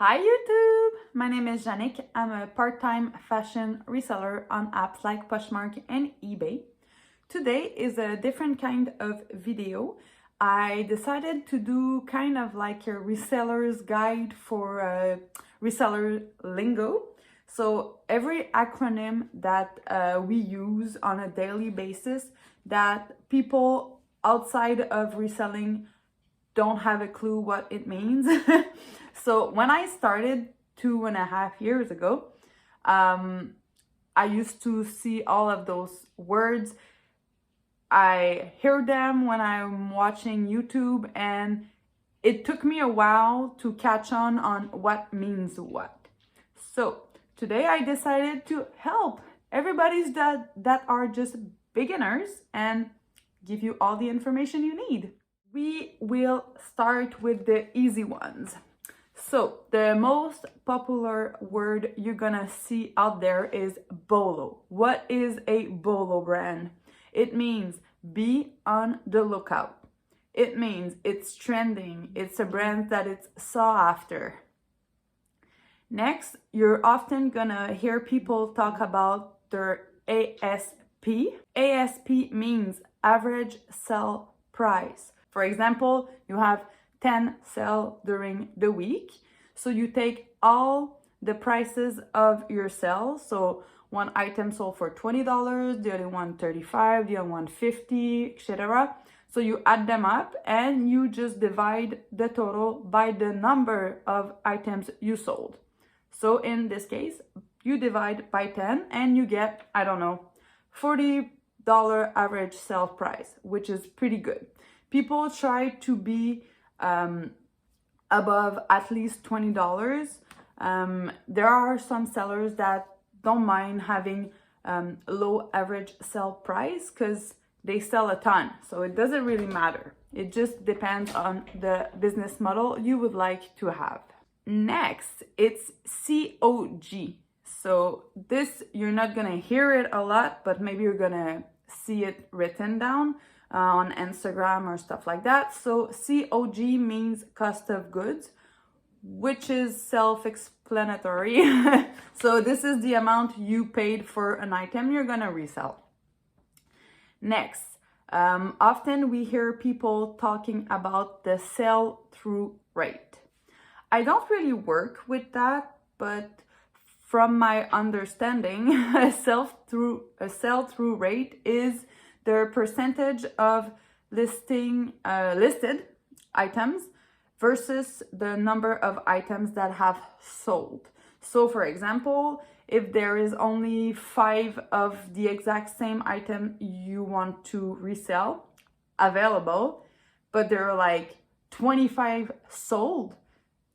Hi YouTube! My name is Janick. I'm a part-time fashion reseller on apps like PoshMark and Ebay. Today is a different kind of video. I decided to do kind of like a reseller's guide for reseller lingo. So every acronym that we use on a daily basis that people outside of reselling don't have a clue what it means. So when I started 2.5 years ago, I used to see all of those words. I hear them when I'm watching YouTube, and it took me a while to catch on what means what. So today I decided to help everybody that are just beginners and give you all the information you need. We will start with the easy ones. So the most popular word you're gonna see out there is BOLO. What is a BOLO brand? It means be on the lookout. It means it's trending. It's a brand that it's sought after. Next, you're often gonna hear people talk about their ASP. ASP means average sell price. For example, you have 10 sales during the week. So you take all the prices of your sales. So one item sold for $20, the other one $35, the other one $50, etc. So you add them up and you just divide the total by the number of items you sold. So in this case, you divide by 10 and you get, I don't know, $40 average sale price, which is pretty good. People try to be above at least $20. There are some sellers that don't mind having low average sale price because they sell a ton. So it doesn't really matter. It just depends on the business model you would like to have. Next, it's COG. So this, you're not gonna hear it a lot, but maybe you're gonna see it written down on Instagram or stuff like that. So COG means cost of goods, which is self-explanatory. So this is the amount you paid for an item you're gonna resell. Next, often we hear people talking about the sell-through rate. I don't really work with that, but from my understanding, a sell-through rate is the percentage of listed items versus the number of items that have sold. So for example, if there is only 5 of the exact same item you want to resell available, but there are like 25 sold,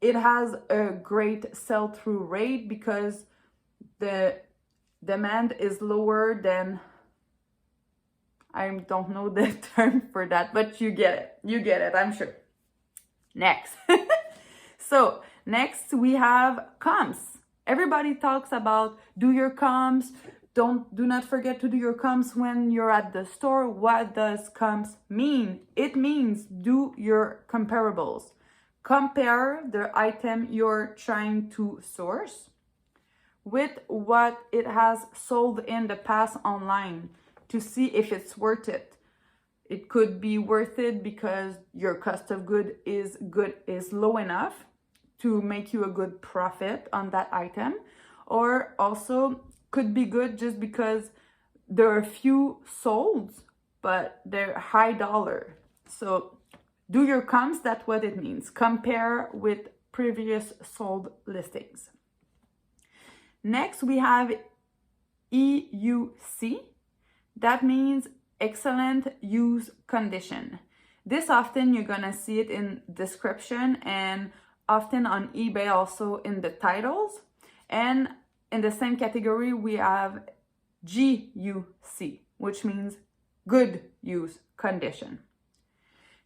it has a great sell-through rate because the demand is lower than, I don't know the term for that, but you get it. You get it, I'm sure. Next. So next we have comps. Everybody talks about do your comps. Do not forget to do your comps when you're at the store. What does comps mean? It means do your comparables. Compare the item you're trying to source with what it has sold in the past online, to see if it's worth it. It could be worth it because your cost of good is low enough to make you a good profit on that item, or also could be good just because there are a few sold, but they're high dollar. So do your comps, that's what it means. Compare with previous sold listings. Next, we have EUC. That means excellent use condition. This often you're gonna see it in description and often on eBay also in the titles. And in the same category, we have GUC, which means good use condition.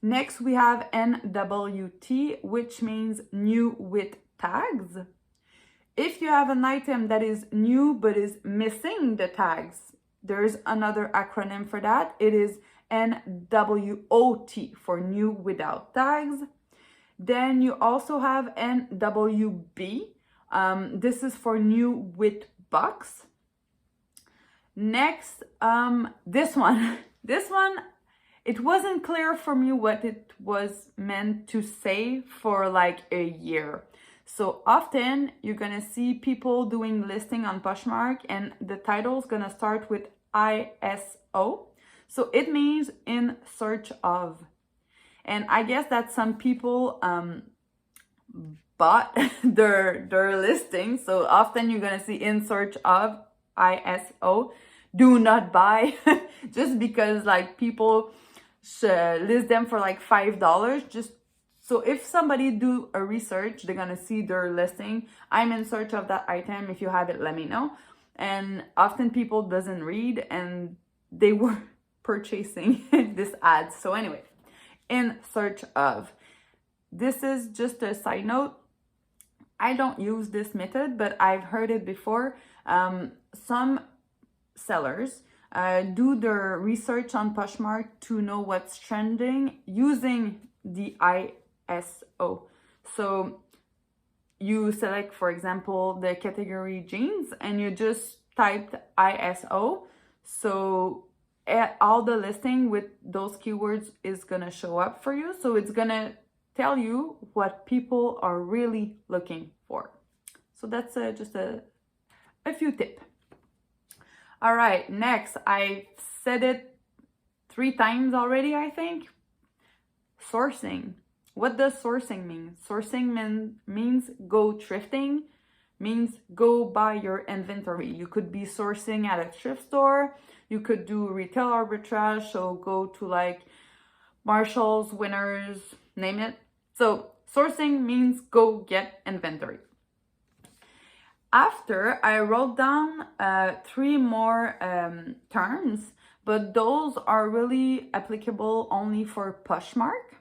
Next, we have NWOT, which means new with tags. If you have an item that is new but is missing the tags, there's another acronym for that. It is NWOT for new without tags. Then you also have NWB. This is for new with box. Next, this one. This one, it wasn't clear for me what it was meant to say for like a year. So often you're gonna see people doing listing on Poshmark and the title is gonna start with ISO. So it means in search of. And I guess that some people bought their listing. So often you're gonna see in search of ISO. Do not buy just because like people list them for like $5. Just so if somebody do a research, they're gonna see their listing. I'm in search of that item. If you have it, let me know. And often people doesn't read and they were purchasing this ad. So anyway, in search of. This is just a side note. I don't use this method, but I've heard it before. Some sellers do their research on Poshmark to know what's trending using the ISO. So you select, for example, the category jeans and you just typed ISO. So all the listing with those keywords is gonna show up for you. So it's gonna tell you what people are really looking for. So that's just a few tips. All right, next, I said it 3 times already, I think. Sourcing. What does sourcing mean? Sourcing means go thrifting, means go buy your inventory. You could be sourcing at a thrift store. You could do retail arbitrage, so go to like Marshall's, Winners, name it. So sourcing means go get inventory. After, I wrote down 3 more terms, but those are really applicable only for Poshmark.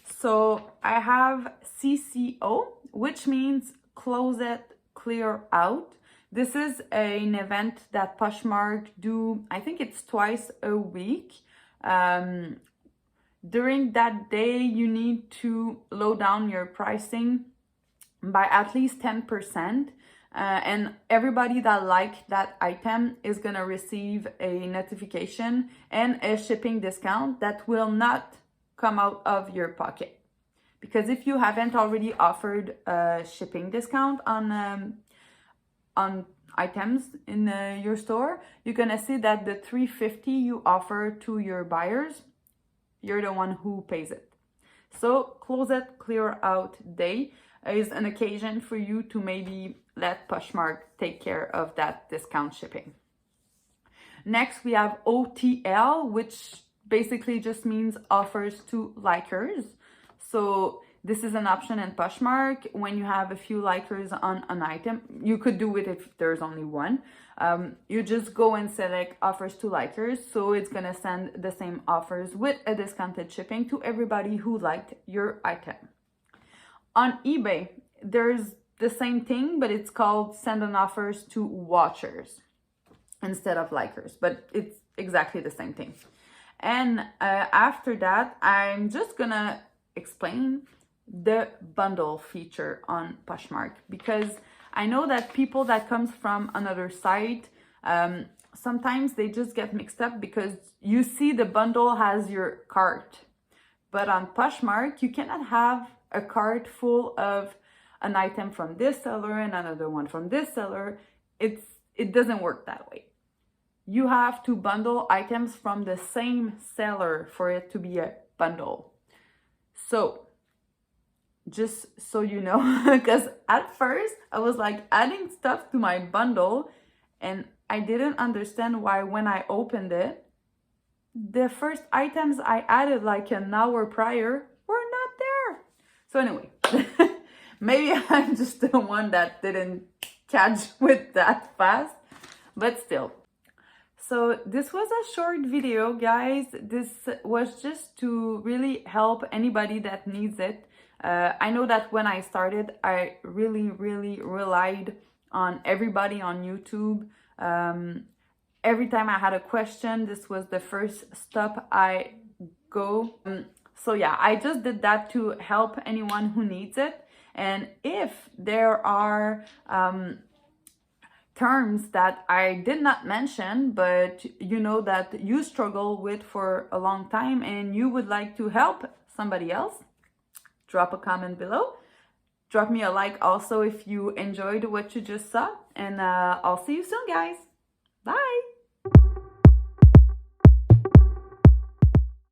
So I have CCO, which means closet clear out. This is an event that Poshmark do, I think it's twice a week. During that day, you need to low down your pricing by at least 10%. And everybody that liked that item is gonna receive a notification and a shipping discount that will not come out of your pocket. Because if you haven't already offered a shipping discount on items in your store, you're gonna see that the $3.50 you offer to your buyers, you're the one who pays it. So closet clear out day is an occasion for you to maybe let Poshmark take care of that discount shipping. Next, we have OTL, which basically just means offers to likers. So this is an option in Poshmark. When you have a few likers on an item, you could do it if there's only one. You just go and select offers to likers. So it's gonna send the same offers with a discounted shipping to everybody who liked your item. On eBay, there's the same thing, but it's called send an offers to watchers instead of likers, but it's exactly the same thing. And after that, I'm just gonna explain the bundle feature on Poshmark, because I know that people that comes from another site, sometimes they just get mixed up because you see the bundle has your cart, but on Poshmark, you cannot have a cart full of an item from this seller and another one from this seller. It doesn't work that way. You have to bundle items from the same seller for it to be a bundle. So just so you know, because at first I was like adding stuff to my bundle and I didn't understand why when I opened it, the first items I added like an hour prior were not there. So anyway, maybe I'm just the one that didn't catch with that fast, but still. So this was a short video, guys. This was just to really help anybody that needs it. I know that when I started, I really relied on everybody on YouTube. Every time I had a question, this was the first stop I go. So yeah, I just did that to help anyone who needs it. And if there are terms that I did not mention, but you know that you struggle with for a long time and you would like to help somebody else, drop a comment below. Drop me a like also if you enjoyed what you just saw. And I'll see you soon, guys. Bye.